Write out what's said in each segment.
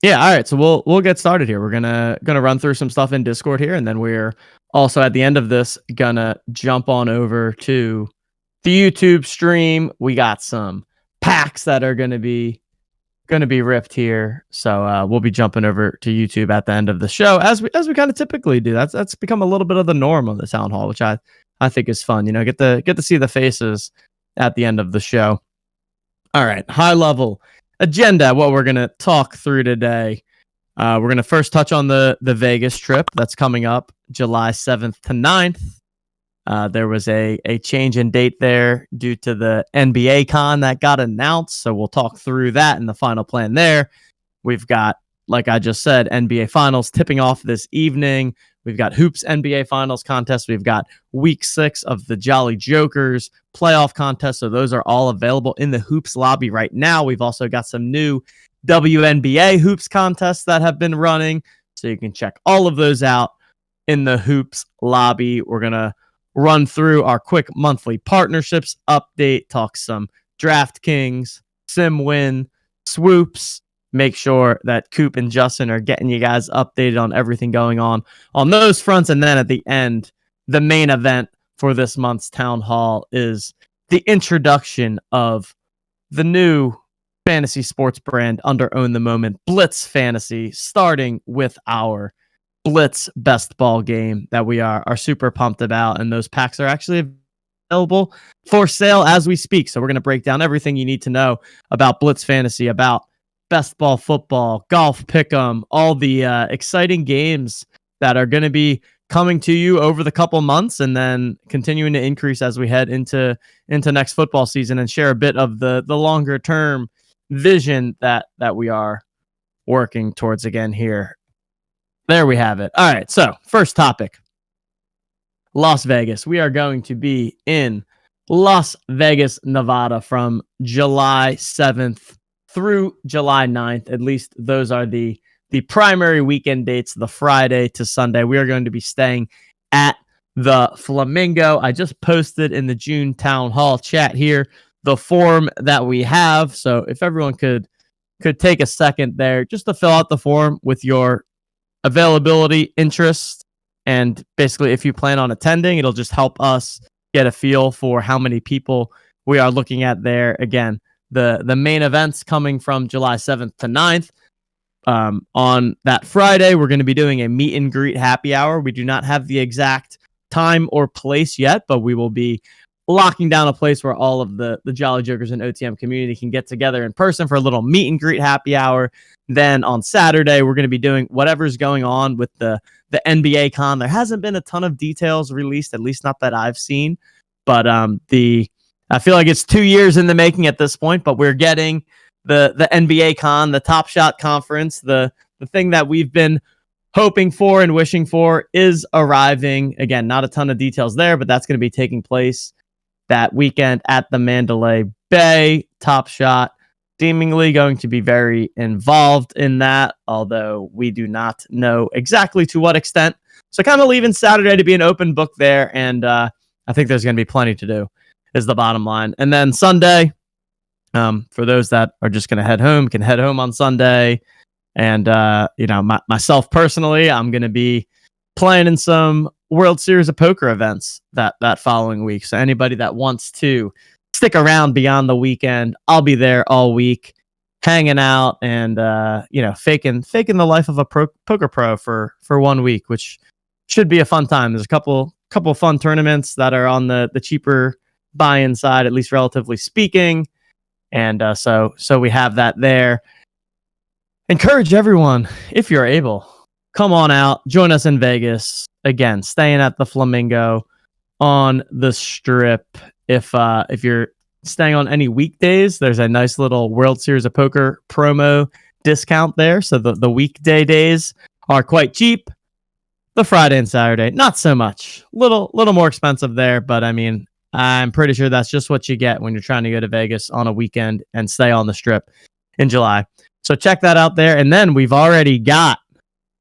Yeah, all right. So we'll get started here. We're gonna run through some stuff in Discord here, and then we're also at the end of this gonna jump on over to the YouTube stream. We got some packs that are gonna be ripped here. So we'll be jumping over to YouTube at the end of the show, as we kind of typically do. That's become a little bit of the norm of the town hall, which I think is fun. You know, get to see the faces at the end of the show. All right, high level agenda. What we're gonna talk through today. We're gonna first touch on the Vegas trip that's coming up July 7th to 9th. There was a change in date there due to the NBA con that got announced. So we'll talk through that and the final plan there. We've got, like I just said, NBA finals tipping off this evening. We've got Hoops NBA finals contest. We've got week 6 of the Jolly Jokers playoff contest. So those are all available in the Hoops lobby right now. We've also got some new WNBA Hoops contests that have been running. So you can check all of those out in the Hoops lobby. We're going to run through our quick monthly partnerships update, talk some DraftKings, SimWin, swoops, make sure that Coop and Justin are getting you guys updated on everything going on those fronts. And then at the end, the main event for this month's town hall is the introduction of the new fantasy sports brand under Own the Moment, BLITZ Fantasy, starting with our BLITZ best ball game that we are super pumped about. And those packs are actually available for sale as we speak. So we're going to break down everything you need to know about BLITZ Fantasy, about best ball football, golf, pick'em, all the exciting games that are going to be coming to you over the couple months and then continuing to increase as we head into next football season, and share a bit of the longer term vision that we are working towards again here. There we have it. All right. So first topic, Las Vegas. We are going to be in Las Vegas, Nevada from July 7th through July 9th. At least those are the primary weekend dates, the Friday to Sunday. We are going to be staying at the Flamingo. I just posted in the June Town Hall chat here the form that we have. So if everyone could take a second there just to fill out the form with your availability, interest, and basically if you plan on attending, it'll just help us get a feel for how many people we are looking at there. Again, the main events coming from July 7th to 9th. On that Friday, we're going to be doing a meet and greet happy hour. We do not have the exact time or place yet, but we will be locking down a place where all of the Jolly Jokers and OTM community can get together in person for a little meet and greet happy hour. Then on Saturday, we're going to be doing whatever's going on with the NBA con. There hasn't been a ton of details released, at least not that I've seen. But I feel like it's 2 years in the making at this point, but we're getting the NBA con, the Top Shot Conference, the thing that we've been hoping for and wishing for is arriving. Again, not a ton of details there, but that's going to be taking place that weekend at the Mandalay Bay. Top Shot seemingly going to be very involved in that, although we do not know exactly to what extent. So kind of leaving Saturday to be an open book there, and I think there's going to be plenty to do, is the bottom line. And then Sunday, for those that are just going to head home, can head home on Sunday. And, myself personally, I'm going to be playing in some World Series of Poker events that following week. So anybody that wants to stick around beyond the weekend, I'll be there all week, hanging out and, faking the life of a poker pro for 1 week, which should be a fun time. There's a couple fun tournaments that are on the cheaper buy-in side, at least relatively speaking. And so we have that there. Encourage everyone, if you're able, come on out, join us in Vegas. Again, staying at the Flamingo on the Strip. If you're staying on any weekdays, there's a nice little World Series of Poker promo discount there. So the weekday days are quite cheap. The Friday and Saturday, not so much. Little more expensive there, but I mean, I'm pretty sure that's just what you get when you're trying to go to Vegas on a weekend and stay on the Strip in July. So check that out there. And then we've already got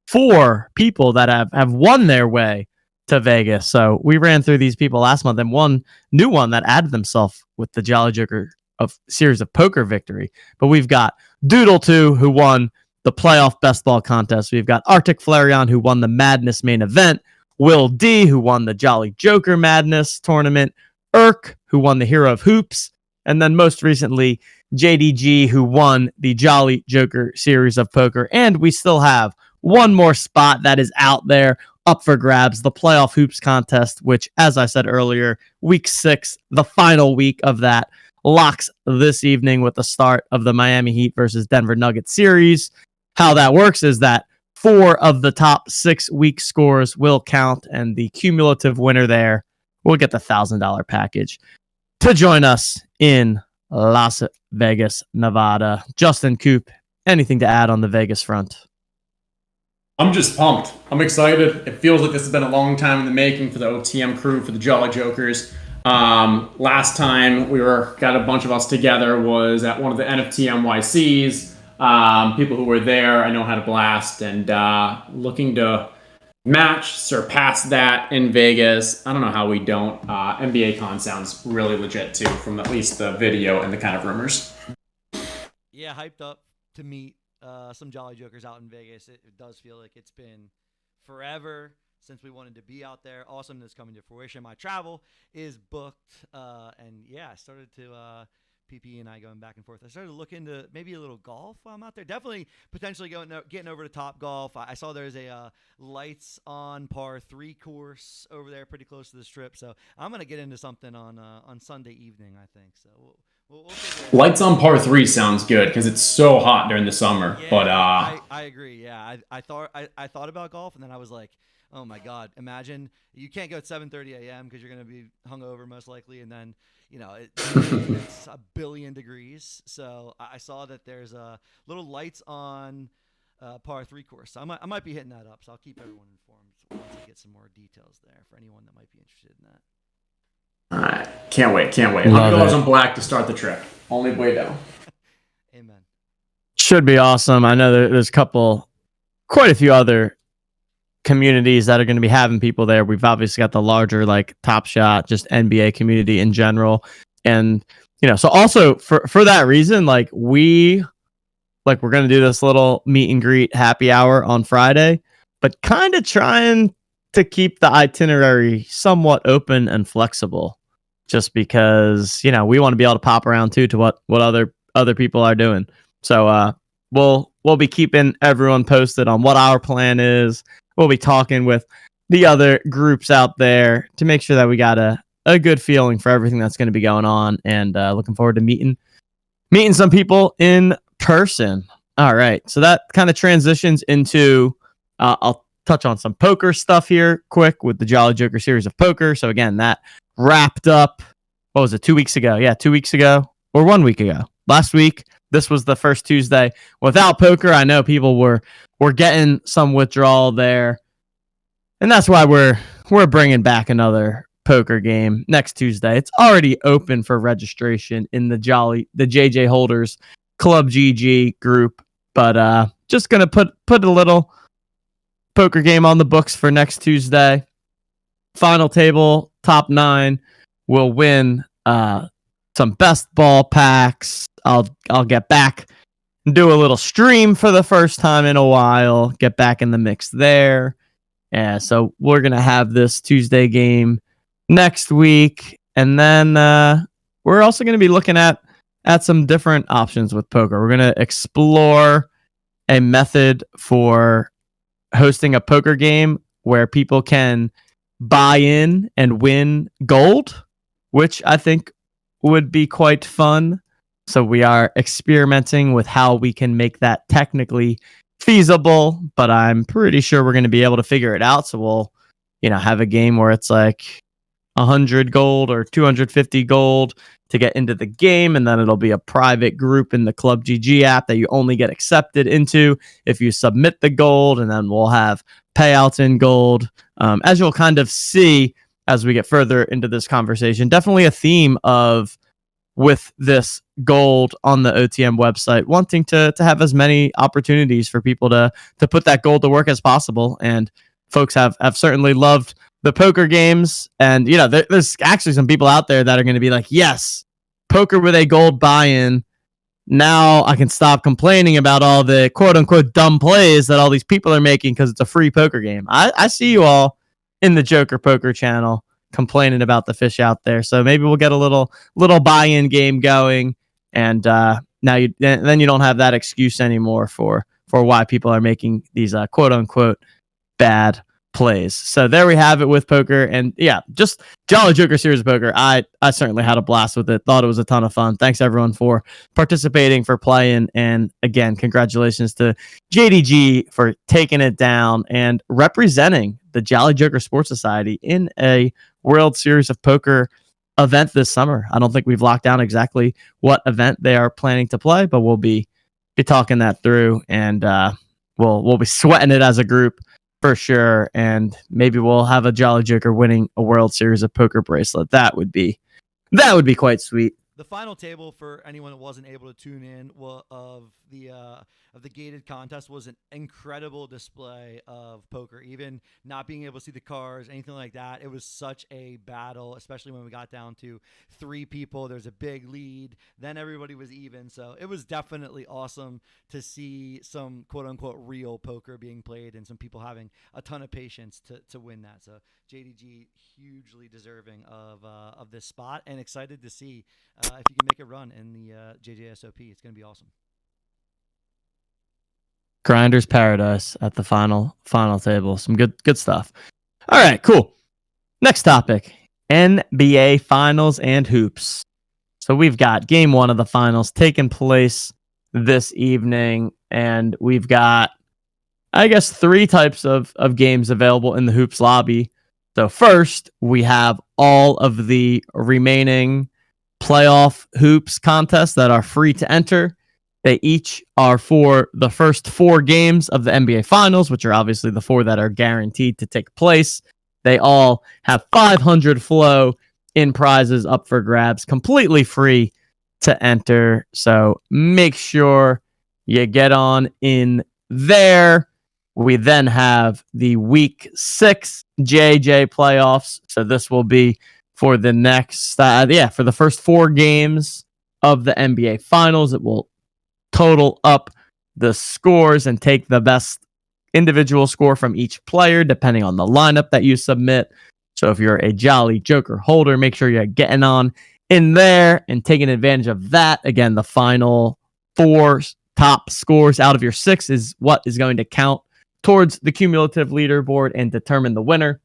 4 people that have won their way to Vegas. So we ran through these people last month, and one new one that added themselves with the Jolly Joker of Series of Poker victory. But we've got Doodle 2, who won the playoff best ball contest. We've got Arctic Flareon, who won the Madness main event, Will D, who won the Jolly Joker Madness tournament, Irk, who won the Hero of Hoops, and then most recently, JDG, who won the Jolly Joker series of poker. And we still have one more spot that is out there up for grabs, the playoff hoops contest, which, as I said earlier, week 6, the final week of that, locks this evening with the start of the Miami Heat versus Denver Nuggets series. How that works is that 4 of the top 6 week scores will count, and the cumulative winner there will get the $1,000 package. To join us in Las Vegas, Nevada, Justin Coop, anything to add on the Vegas front? I'm just pumped. I'm excited. It feels like this has been a long time in the making for the OTM crew, for the Jolly Jokers. Last time got a bunch of us together was at one of the NFT NYCs. People who were there, I know, had a blast, and looking to surpass that in Vegas. I don't know how we don't. NBA Con sounds really legit too, from at least the video and the kind of rumors. Yeah, hyped up to meet some Jolly Jokers out in Vegas. It does feel like it's been forever since we wanted to be out there. Awesomeness coming to fruition. My travel is booked, and yeah, I started to PP and I going back and forth. I started to look into maybe a little golf while I'm out there. Definitely potentially getting over to Top Golf. I saw there's a Lights on par 3 course over there pretty close to the strip. So I'm going to get into something on Sunday evening, I think. So we'll Lights on par 3 sounds good because it's so hot during the summer. Yeah, but I agree. Yeah, I thought about golf, and then I was like, oh my God, imagine you can't go at 7:30 a.m. because you're going to be hungover most likely, and then it's a billion degrees. So I saw that there's a little Lights on par 3 course. So I might be hitting that up. So I'll keep everyone informed once I get some more details there for anyone that might be interested in that. All right, can't wait. $100 on black to start the trip. Only way down. Amen. Should be awesome. I know there's quite a few other communities that are going to be having people there. We've obviously got the larger like Top Shot, just NBA community in general, and so also for that reason, we're going to do this little meet and greet happy hour on Friday, but kind of trying to keep the itinerary somewhat open and flexible, just because we want to be able to pop around too to what other people are doing. So we'll be keeping everyone posted on what our plan is. We'll be talking with the other groups out there to make sure that we got a good feeling for everything that's going to be going on, and looking forward to meeting some people in person. All right, so that kind of transitions into I'll touch on some poker stuff here quick with the Jolly Joker series of poker. So again, that wrapped up, what was it, 2 weeks ago? Yeah, 2 weeks ago or 1 week ago. Last week, this was the first Tuesday without poker. I know people were getting some withdrawal there, and that's why we're bringing back another poker game next Tuesday. It's already open for registration in the JJ Holders Club GG group, but just gonna put a little poker game on the books for next Tuesday. Final table, top 9 will win some best ball packs. I'll get back and do a little stream for the first time in a while. Get back in the mix there. Yeah, so we're gonna have this Tuesday game next week, and then we're also gonna be looking at some different options with poker. We're gonna explore a method for hosting a poker game where people can buy in and win gold, which I think would be quite fun. So we are experimenting with how we can make that technically feasible, but I'm pretty sure we're going to be able to figure it out. So we'll, have a game where it's like 100 gold or 250 gold to get into the game, and then it'll be a private group in the Club GG app that you only get accepted into if you submit the gold, and then we'll have payouts in gold. As you'll kind of see as we get further into this conversation, definitely a theme of, with this gold on the OTM website, wanting to have as many opportunities for people to put that gold to work as possible. And folks have certainly loved the poker games. And, there's actually some people out there that are going to be like, yes, poker with a gold buy-in now I can stop complaining about all the quote unquote dumb plays that all these people are making because it's a free poker game. I see you all in the Joker Poker channel complaining about the fish out there. So maybe we'll get a little buy-in game going, and then you don't have that excuse anymore for why people are making these quote unquote bad plays. So there we have it with poker, and yeah, just Jolly Joker Series of Poker. I certainly had a blast with it. Thought it was a ton of fun. Thanks everyone for participating, for playing, and again, congratulations to JDG for taking it down and representing the Jolly Joker Sports Society in a World Series of Poker event this summer. I don't think we've locked down exactly what event they are planning to play, but we'll be talking that through, and we'll be sweating it as a group for sure, and maybe we'll have a Jolly Joker winning a World Series of Poker bracelet. That would be quite sweet. The final table, for anyone that wasn't able to tune in, of the gated contest, was an incredible display of poker. Even not being able to see the cards, anything like that, it was such a battle, especially when we got down to 3 people. There's a big lead, then everybody was even. So it was definitely awesome to see some quote-unquote real poker being played and some people having a ton of patience to win that. So JDG hugely deserving of this spot, and excited to see if you can make a run in the JJSOP. It's going to be awesome. Grinder's Paradise at the final table. Some good stuff. All right, cool. Next topic, NBA Finals and Hoops. So we've got game 1 of the finals taking place this evening, and we've got, I guess, 3 types of games available in the Hoops lobby. So first, we have all of the remaining playoff hoops contests that are free to enter. They each are for the first 4 games of the NBA Finals, which are obviously the 4 that are guaranteed to take place. They all have 500 flow in prizes up for grabs, completely free to enter. So make sure you get on in there. We then have the Week 6 JJ playoffs. So this will be for the next, for the first 4 games of the NBA Finals. It will total up the scores and take the best individual score from each player, depending on the lineup that you submit. So if you're a Jolly Joker holder, make sure you're getting on in there and taking advantage of that. Again, the final 4 top scores out of your 6 is what is going to count towards the cumulative leaderboard and determine the winner.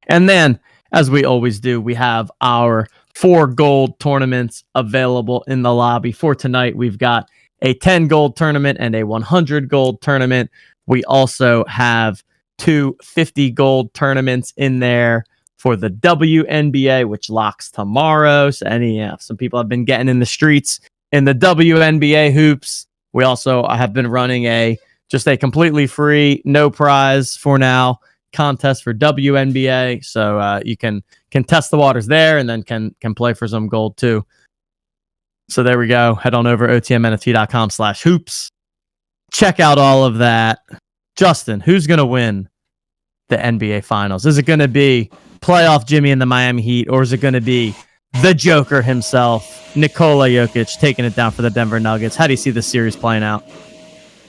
And then, as we always do, we have our 4 gold tournaments available in the lobby. For tonight, we've got a 10 gold tournament and a 100 gold tournament. We also have 2 50 gold tournaments in there for the WNBA, which locks tomorrow. So some people have been getting in the streets in the WNBA hoops. We also have been running just a completely free, no prize for now contest for WNBA. So you can test the waters there, and then can play for some gold too. So there we go. Head on over otmnft.com/hoops. Check out all of that. Justin, who's going to win the NBA Finals? Is it going to be playoff Jimmy and the Miami Heat, or is it going to be the Joker himself, Nikola Jokic, taking it down for the Denver Nuggets? How do you see this series playing out?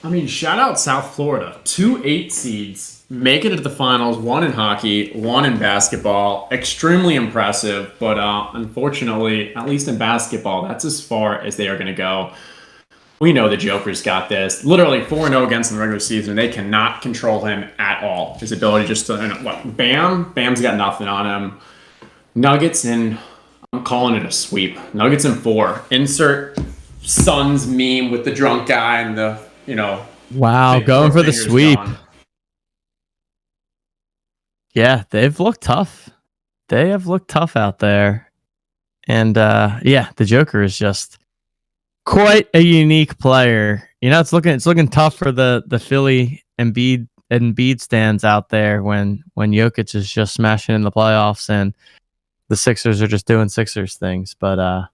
I mean, shout out South Florida. 2 8 seeds making it to the finals, 1 in hockey, 1 in basketball. Extremely impressive, but unfortunately, at least in basketball, that's as far as they are going to go. We know the Joker's got this. Literally 4-0 against in the regular season. They cannot control him at all. His ability just to, Bam's got nothing on him. Nuggets in, I'm calling it a sweep. Nuggets in 4. Insert Suns meme with the drunk guy and the, Wow, going for the sweep. Gone. Yeah, they've looked tough. They have looked tough out there. And the Joker is just quite a unique player. It's looking tough for the Philly Embiid stands out there when Jokic is just smashing in the playoffs and the Sixers are just doing Sixers things. But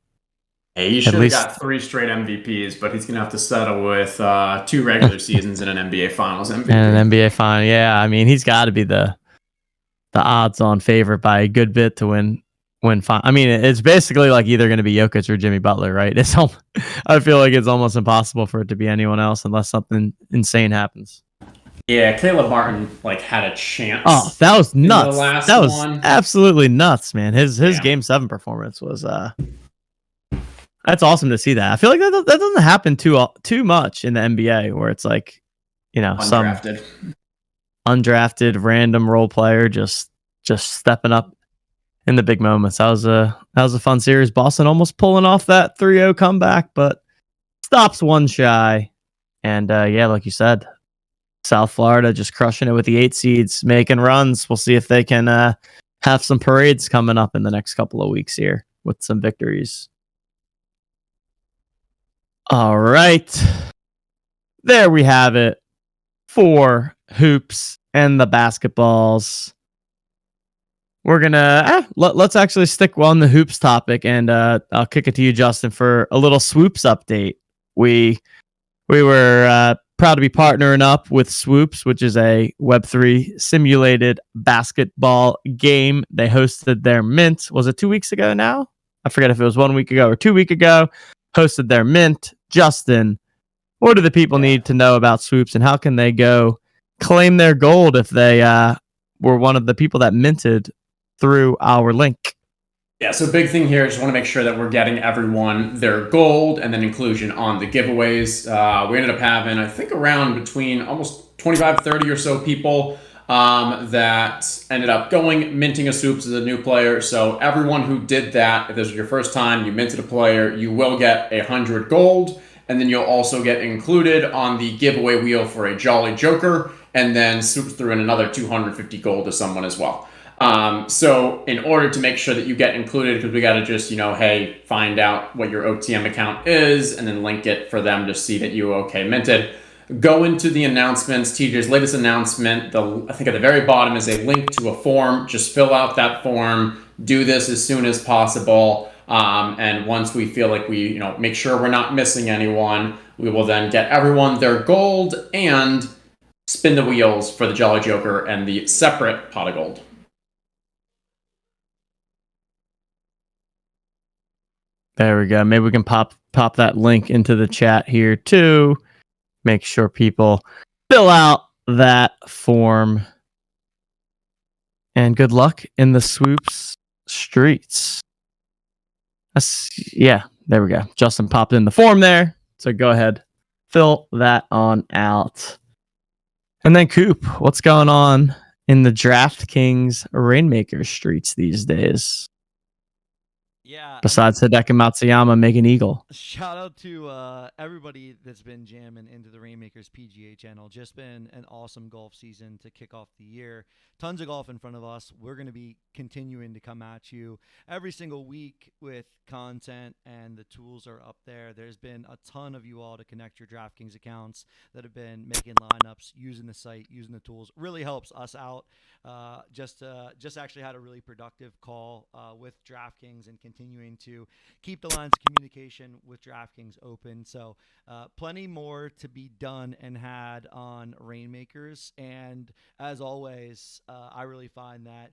he should have got 3 straight MVPs, but he's gonna have to settle with 2 regular seasons and an NBA Finals MVP. And an NBA Final, yeah. I mean, he's got to be the odds-on favorite by a good bit to win win five. I mean, it's basically like either going to be Jokic or Jimmy Butler, right? I feel like it's almost impossible for it to be anyone else unless something insane happens. Yeah, Caleb Martin had a chance. Oh, that was nuts. That was one. Absolutely nuts, man. His Yeah. Game 7 performance was that's awesome to see that. I feel like that doesn't happen too much in the NBA, where it's like, Undrafted. some undrafted random role player just stepping up in the big moments. That was a fun series. Boston almost pulling off that 3-0 comeback, but stops one shy. And yeah, like you said, South Florida just crushing it with the 8 seeds, making runs. We'll see if they can have some parades coming up in the next couple of weeks here with some victories. All right. There we have it for hoops and the basketballs. We're gonna let's actually stick on the hoops topic, and I'll kick it to you, Justin, for a little Swoops update. We were proud to be partnering up with Swoops, which is a Web3 simulated basketball game. They hosted their mint. Was it 2 weeks ago now? I forget if it was 1 week ago or 2 weeks ago. Hosted their mint. Justin, what do the people need to know about Swoops, and how can they go claim their gold if they were one of the people that minted through our link? Yeah, so big thing here, just want to make sure that we're getting everyone their gold and then inclusion on the giveaways. We ended up having, I think, around between almost 25, 30 or so people that ended up minting a Swoops as a new player. So everyone who did that, if this was your first time, you minted a player, you will get 100 gold. And then you'll also get included on the giveaway wheel for a Jolly Joker, and then Swoops threw in another 250 gold to someone as well. So in order to make sure that you get included, because we got to just, hey, find out what your OTM account is and then link it for them to see that you minted. Go into the announcements, TJ's latest announcement. I think at the very bottom is a link to a form. Just fill out that form. Do this as soon as possible. And once we feel like we, make sure we're not missing anyone, we will then get everyone their gold and spin the wheels for the Jolly Joker and the separate pot of gold. There we go. Maybe we can pop that link into the chat here too. Make sure people fill out that form. And good luck in the Swoops streets. Yeah, there we go. Justin popped in the form there. So go ahead, fill that on out. And then Coop, what's going on in the DraftKings Rainmaker streets these days? Yeah. Besides Hideki Matsuyama making eagle. Shout out to everybody that's been jamming into the Rainmakers PGA channel. Just been an awesome golf season to kick off the year. Tons of golf in front of us. We're going to be continuing to come at you every single week with content, and the tools are up there. There's been a ton of you all to connect your DraftKings accounts that have been making lineups, using the site, using the tools. Really helps us out. Just actually had a really productive call with DraftKings and continuing to keep the lines of communication with DraftKings open. So plenty more to be done and had on Rainmakers. And as always, I really find that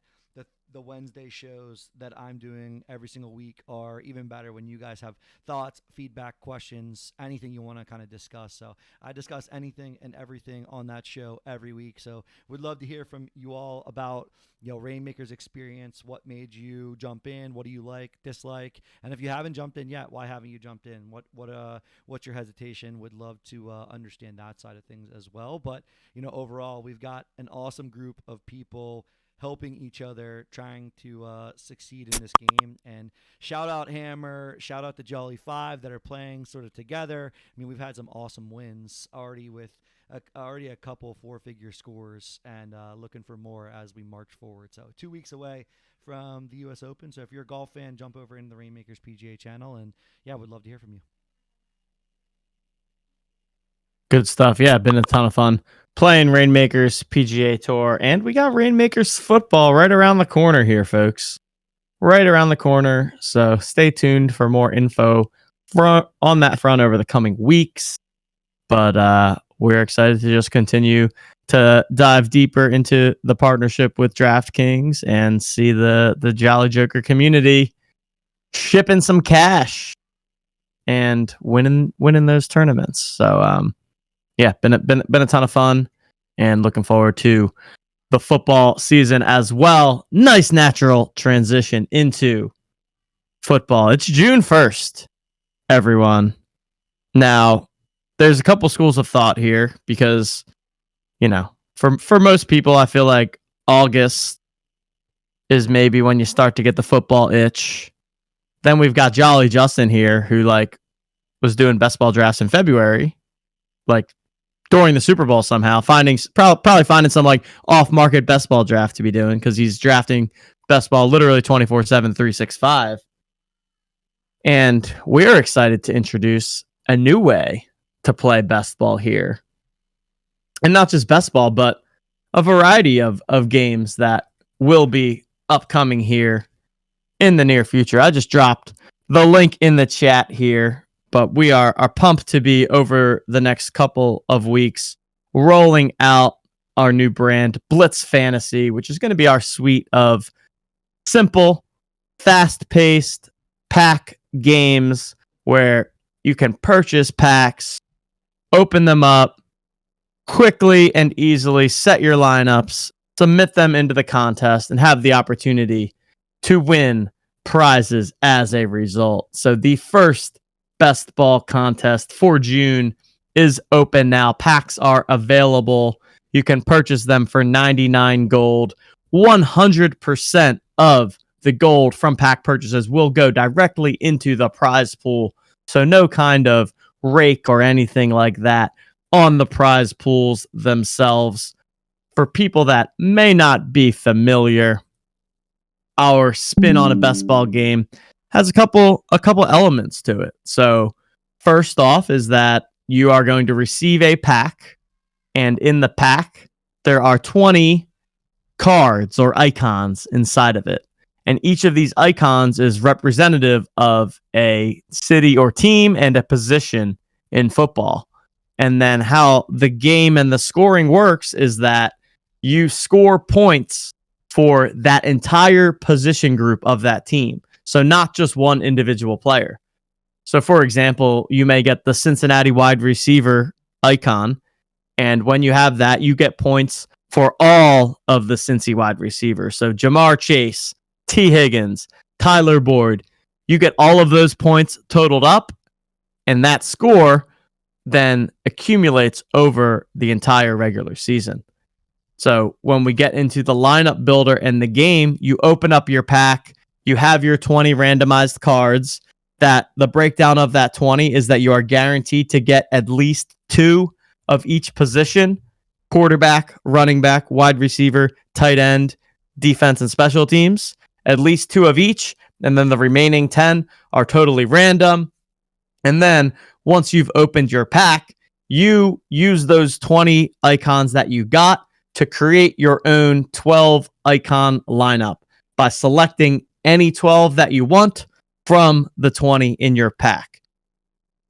the Wednesday shows that I'm doing every single week are even better when you guys have thoughts, feedback, questions, anything you want to kind of discuss. So I discuss anything and everything on that show every week. So we'd love to hear from you all about, Rainmaker's experience. What made you jump in? What do you like, dislike? And if you haven't jumped in yet, why haven't you jumped in? What's your hesitation? Would love to understand that side of things as well. But, overall, we've got an awesome group of people helping each other, trying to succeed in this game. And shout out Hammer, shout out the Jolly Five that are playing sort of together. I mean, we've had some awesome wins already with a couple 4-figure scores, and looking for more as we march forward. So 2 weeks away from the US Open. So if you're a golf fan, jump over into the Rainmakers PGA channel, and yeah, we'd love to hear from you. Good stuff. Yeah, been a ton of fun playing Rainmakers PGA Tour, and we got Rainmakers football right around the corner here, folks. Right around the corner. So stay tuned for more info on that front over the coming weeks. But we're excited to just continue to dive deeper into the partnership with DraftKings and see the Jolly Joker community shipping some cash and winning those tournaments. So yeah, been a ton of fun, and looking forward to the football season as well. Nice natural transition into football. It's June 1st, everyone. Now, there's a couple schools of thought here because, for most people, I feel like August is maybe when you start to get the football itch. Then we've got Jolly Justin here, who was doing best ball drafts in February, during the Super Bowl somehow, probably finding some off-market best ball draft to be doing because he's drafting best ball literally 24/7, 365. And we're excited to introduce a new way to play best ball here. And not just best ball, but a variety of games that will be upcoming here in the near future. I just dropped the link in the chat here, but we are pumped to be over the next couple of weeks rolling out our new brand, BLITZ Fantasy, which is going to be our suite of simple, fast-paced pack games where you can purchase packs, open them up, quickly and easily set your lineups, submit them into the contest, and have the opportunity to win prizes as a result. So the first best ball contest for June is open now. Packs are available. You can purchase them for 99 gold. 100% of the gold from pack purchases will go directly into the prize pool. So no kind of rake or anything like that on the prize pools themselves. For people that may not be familiar, our spin on a best ball game has a couple elements to it. So first off is that you are going to receive a pack, and in the pack there are 20 cards or icons inside of it. And each of these icons is representative of a city or team and a position in football. And then how the game and the scoring works is that you score points for that entire position group of that team. So not just one individual player. So for example, you may get the Cincinnati wide receiver icon. And when you have that, you get points for all of the Cincy wide receivers. So Jamar Chase, T. Higgins, Tyler Boyd, you get all of those points totaled up, and that score then accumulates over the entire regular season. So when we get into the lineup builder and the game, you open up your pack, you have your 20 randomized cards. That the breakdown of that 20 is that you are guaranteed to get at least 2 of each position: quarterback, running back, wide receiver, tight end, defense, and special teams. At least 2 of each, and then the remaining 10 are totally random. And then once you've opened your pack, you use those 20 icons that you got to create your own 12 icon lineup by selecting any 12 that you want from the 20 in your pack.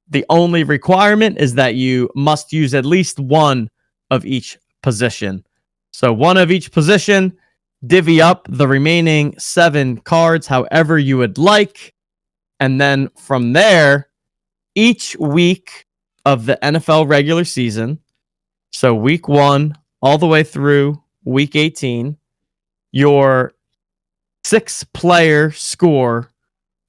The only requirement is that you must use at least 1 of each position. So 1 of each position, divvy up the remaining 7 cards however you would like. And then from there, each week of the NFL regular season, so week 1 all the way through week 18, your 6-player score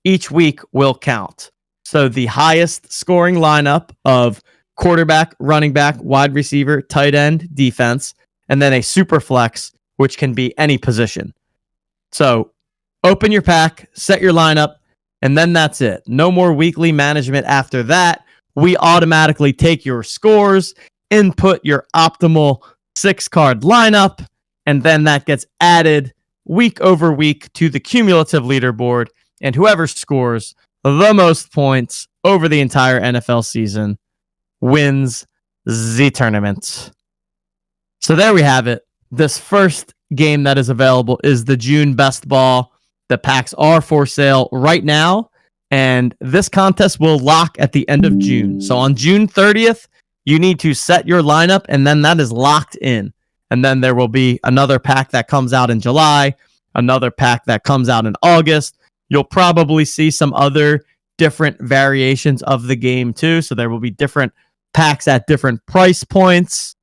each week will count. So the highest scoring lineup of quarterback, running back, wide receiver, tight end, defense, and then a super flex, which can be any position. So open your pack, set your lineup, and then that's it. No more weekly management after that. We automatically take your scores, input your optimal 6-card lineup, and then that gets added week over week to the cumulative leaderboard, and whoever scores the most points over the entire NFL season wins the tournament. So there we have it. This first game that is available is the June Best Ball. The packs are for sale right now, and this contest will lock at the end of June. So on June 30th, You need to set your lineup, and then that is locked in. And then there will be another pack that comes out in July, another pack that comes out in August. You'll probably see some other different variations of the game too. So there will be different packs at different price points.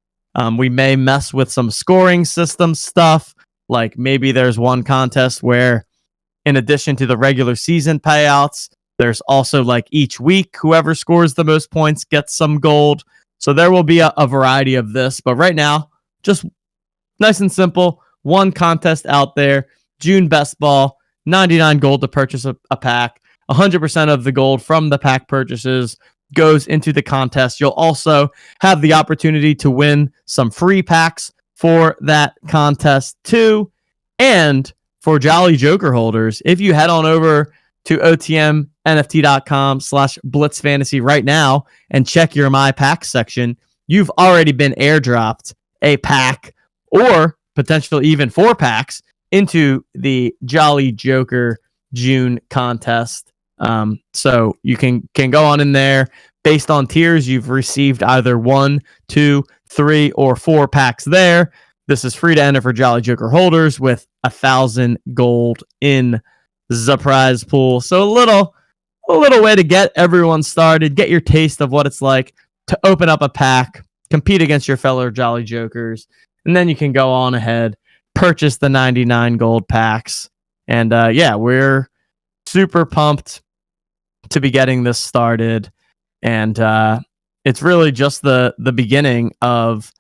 We may mess with some scoring system stuff. Like maybe there's one contest where, in addition to the regular season payouts, there's also like each week, whoever scores the most points gets some gold. So there will be a variety of this. But right now, just nice and simple. One contest out there, June Best Ball, 99 gold to purchase a pack. 100% of the gold from the pack purchases goes into the contest. You'll also have the opportunity to win some free packs for that contest too. And for Jolly Joker holders, if you head on over to otmnft.com/blitzfantasy right now and check your My Pack section, you've already been airdropped a pack or potentially even 4 packs into the Jolly Joker June contest. So you can go on in there. Based on tiers, you've received either 1, 2, 3, or 4 packs there. This is free to enter for Jolly Joker holders with 1,000 gold in the prize pool. So a little way to get everyone started, get your taste of what it's like to open up a pack, compete against your fellow Jolly Jokers, and then you can go on ahead, purchase the 99 gold packs. And yeah, we're super pumped to be getting this started. And it's really just the beginning of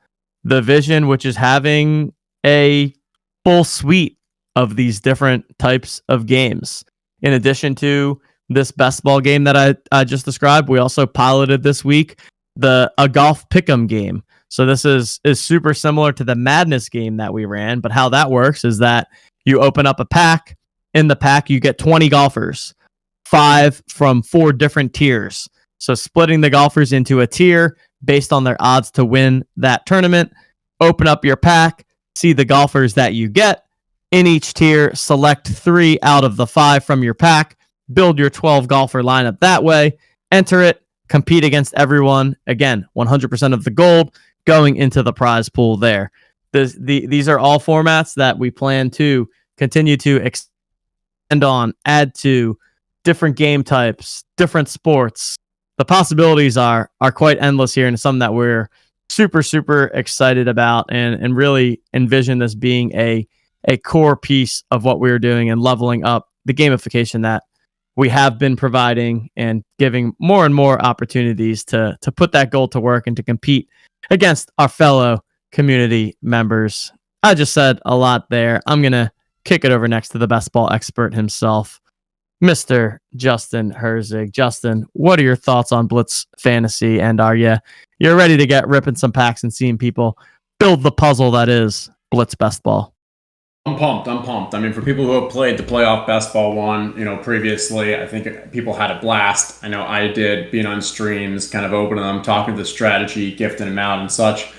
the vision, which is having a full suite of these different types of games. In addition to this best ball game that I just described, we also piloted this week a golf pick'em game. So this is super similar to the Madness game that we ran, but how that works is that you open up a pack. In the pack, you get 20 golfers, 5 from 4 different tiers. So splitting the golfers into a tier based on their odds to win that tournament. Open up your pack, see the golfers that you get. In each tier, select 3 out of the 5 from your pack. Build your 12 golfer lineup that way. Enter it, compete against everyone. Again, 100% of the gold going into the prize pool there. These are all formats that we plan to continue to extend on, add to different game types, different sports. The possibilities are quite endless here, and something that we're super, super excited about and really envision this being a core piece of what we're doing and leveling up the gamification that we have been providing and giving more and more opportunities to put that goal to work and to compete against our fellow community members. I just said a lot there. I'm going to kick it over next to the best ball expert himself, Mr. Justin Herzig. Justin, what are your thoughts on Blitz Fantasy? And are you're ready to get ripping some packs and seeing people build the puzzle that is Blitz Best Ball? I'm pumped. I mean, for people who have played the playoff best ball one, previously, I think people had a blast. I know I did, being on streams, kind of opening them, talking to the strategy, gifting them out and such.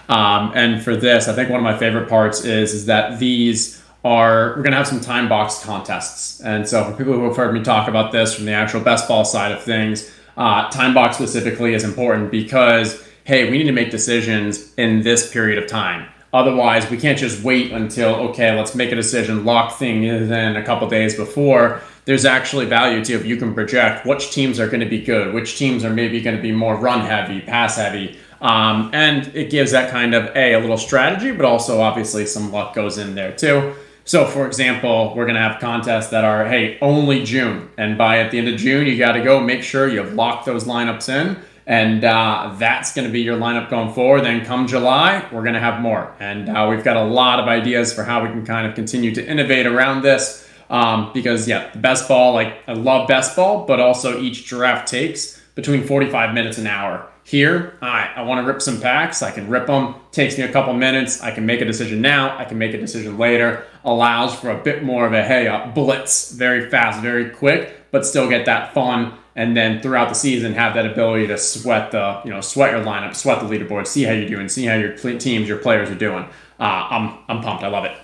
And for this, I think one of my favorite parts is that we're going to have some time box contests. And so for people who have heard me talk about this from the actual best ball side of things, time box specifically is important because, hey, we need to make decisions in this period of time. Otherwise, we can't just wait until, okay, let's make a decision, lock things in a couple days before. There's actually value to if you can project which teams are going to be good, which teams are maybe going to be more run heavy, pass heavy. And it gives that kind of a little strategy, but also obviously some luck goes in there too. So for example, we're going to have contests that are, hey, only June. And at the end of June, you got to go make sure you've locked those lineups in. And that's going to be your lineup going forward. Then come July, we're going to have more. And we've got a lot of ideas for how we can kind of continue to innovate around this. Because, the best ball, I love best ball, but also each draft takes between 45 minutes and an hour. Here, I want to rip some packs. I can rip them. Takes me a couple minutes. I can make a decision now. I can make a decision later. Allows for a bit more of a blitz, very fast, very quick, but still get that fun. And then throughout the season, have that ability to sweat your lineup, sweat the leaderboard, see how you're doing, see how your teams, your players are doing. I'm pumped. I love it.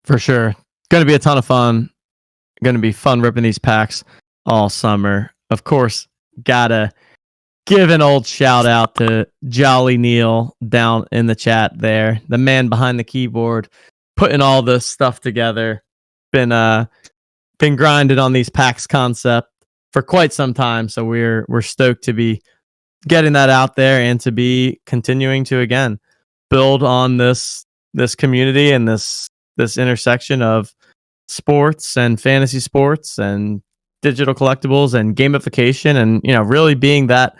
For sure. Going to be a ton of fun. Going to be fun ripping these packs all summer. Of course, gotta give an old shout out to Jolly Neil down in the chat there, the man behind the keyboard, putting all this stuff together. Been grinding on these packs concept for quite some time, so we're stoked to be getting that out there and to be continuing to again build on this community and this intersection of sports and fantasy sports and digital collectibles and gamification, and really being that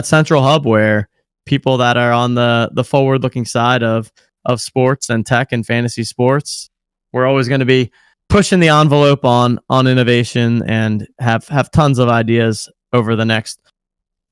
central hub where people that are on the forward looking side of sports and tech and fantasy sports, we're always going to be pushing the envelope on innovation and have tons of ideas over the next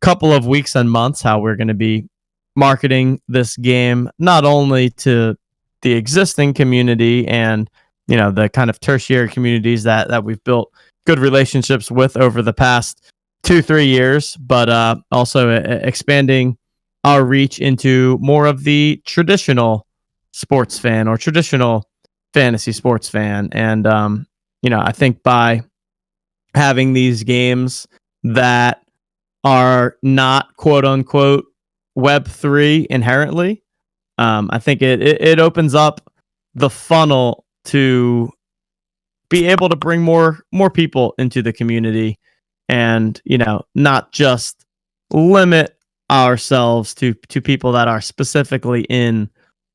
couple of weeks and months how we're going to be marketing this game not only to the existing community and the kind of tertiary communities that we've built good relationships with over the past 2-3 years, but also expanding our reach into more of the traditional sports fan or traditional fantasy sports fan. And I think by having these games that are not quote unquote Web3 inherently, I think it opens up the funnel to be able to bring more people into the community, and not just limit ourselves to people that are specifically in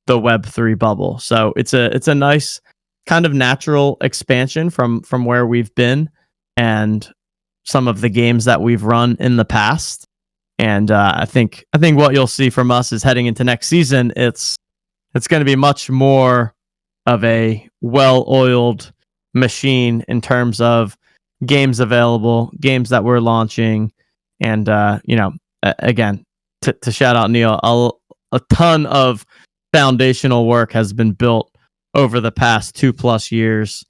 the Web3 bubble. So it's a nice kind of natural expansion from where we've been and some of the games that we've run in the past. And I think what you'll see from us is heading into next season, it's going to be much more of a well-oiled machine in terms of games available, games that we're launching, and again, to shout out Neil, a ton of foundational work has been built over the past 2+ years,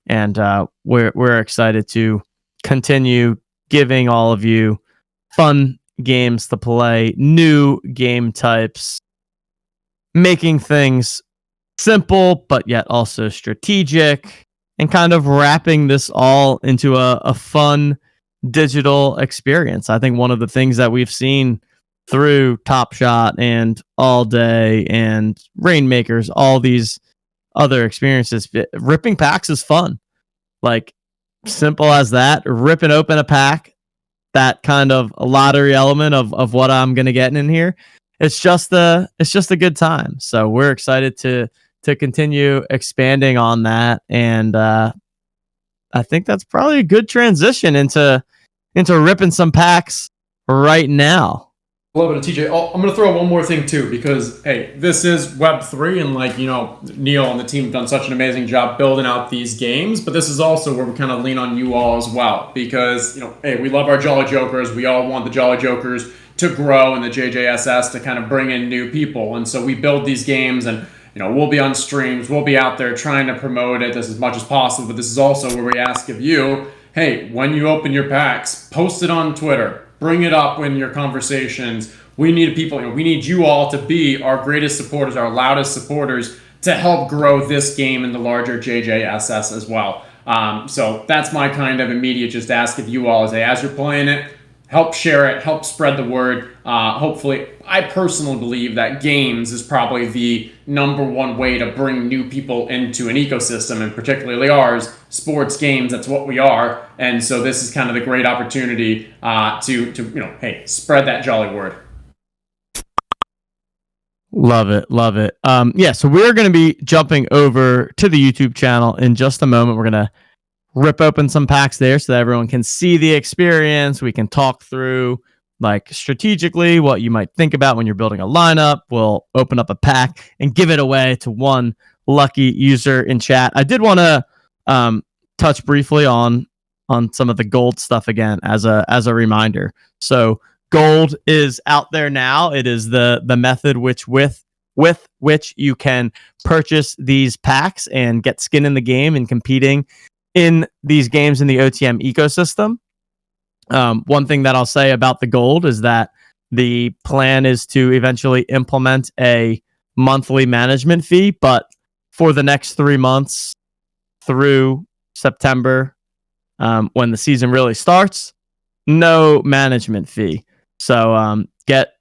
and we're excited to continue giving all of you fun games to play, new game types, making things simple but yet also strategic, and kind of wrapping this all into a fun digital experience. I think one of the things that we've seen through Top Shot and All Day and Rainmakers, all these other experiences, ripping packs is fun. Like, simple as that, ripping open a pack, that kind of a lottery element of what I'm going to get in here. It's just a good time. So we're excited to continue expanding on that. And I think that's probably a good transition into ripping some packs right now. Love it, TJ. I'm going to throw one more thing too, because hey, this is Web3, and Neil and the team have done such an amazing job building out these games. But this is also where we kind of lean on you all as well, because hey, we love our Jolly Jokers. We all want the Jolly Jokers to grow and the JJSS to kind of bring in new people, and so we build these games, and we'll be on streams, we'll be out there trying to promote it as much as possible. But this is also where we ask of you, hey, when you open your packs, post it on Twitter. Bring it up in your conversations. We need people, we need you all to be our greatest supporters, our loudest supporters, to help grow this game in the larger JJSS as well. So that's my kind of immediate just ask of you all, as you're playing it, help share it, help spread the word. Hopefully, I personally believe that games is probably the #1 way to bring new people into an ecosystem, and particularly ours, sports games. That's what we are, and so this is kind of the great opportunity to hey, spread that jolly word. Love it. So we're going to be jumping over to the YouTube channel in just a moment. We're going to rip open some packs there so that everyone can see the experience. We can talk through strategically what you might think about when you're building a lineup. We'll open up a pack and give it away to one lucky user in chat. I did want to touch briefly on some of the gold stuff again as a reminder. So gold is out there now. It is the method with which you can purchase these packs and get skin in the game and competing in these games in the OTM ecosystem. One thing that I'll say about the gold is that the plan is to eventually implement a monthly management fee, but for the next 3 months through September, when the season really starts, no management fee. So get,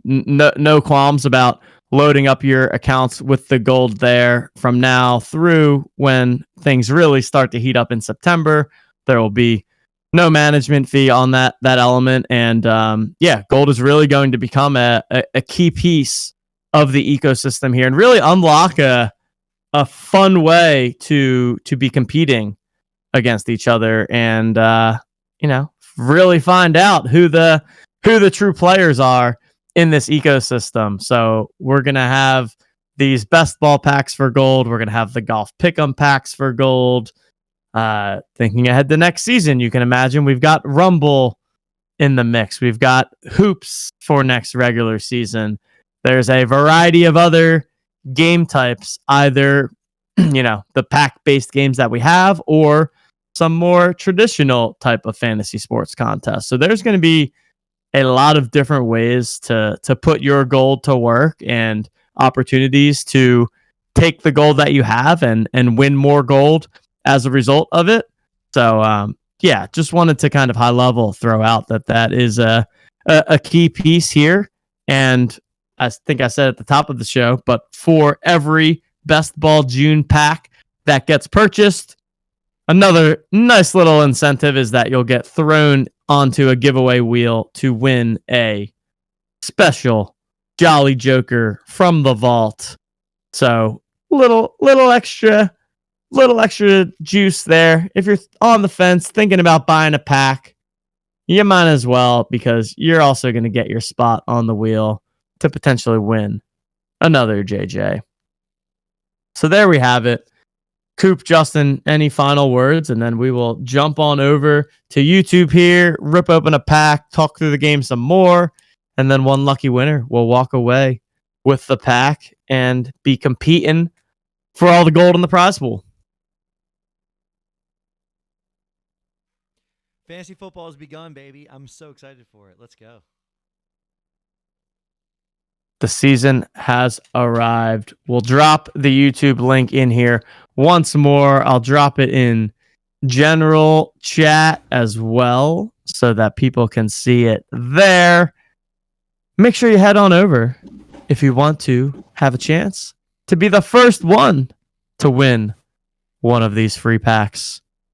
no qualms about loading up your accounts with the gold there from now through when things really start to heat up in September. There will be no management fee on that element. And gold is really going to become a key piece of the ecosystem here and really unlock a fun way to be competing against each other and really find out who the true players are in this ecosystem. So we're gonna have these best ball packs for gold. We're gonna have the golf pick'em packs for gold. Thinking ahead to next season, you can imagine we've got Rumble in the mix. We've got hoops for next regular season. There's a variety of other game types, either the pack-based games that we have or some more traditional type of fantasy sports contests. So there's going to be a lot of different ways to put your gold to work and opportunities to take the gold that you have and win more gold as a result of it. So just wanted to kind of high level throw out that is a key piece here. And I think I said at the top of the show, but for every Best Ball June pack that gets purchased, another nice little incentive is that you'll get thrown onto a giveaway wheel to win a special Jolly Joker from the vault. So little extra juice there. If you're on the fence thinking about buying a pack, you might as well, because you're also going to get your spot on the wheel to potentially win another JJ. So there we have it. Coop, Justin, any final words? And then we will jump on over to YouTube here, rip open a pack, talk through the game some more, and then one lucky winner will walk away with the pack and be competing for all the gold in the prize pool. Fantasy football has begun, baby. I'm so excited for it. Let's go. The season has arrived. We'll drop the YouTube link in here once more. I'll drop it in general chat as well so that people can see it there. Make sure you head on over if you want to have a chance to be the first one to win one of these free packs.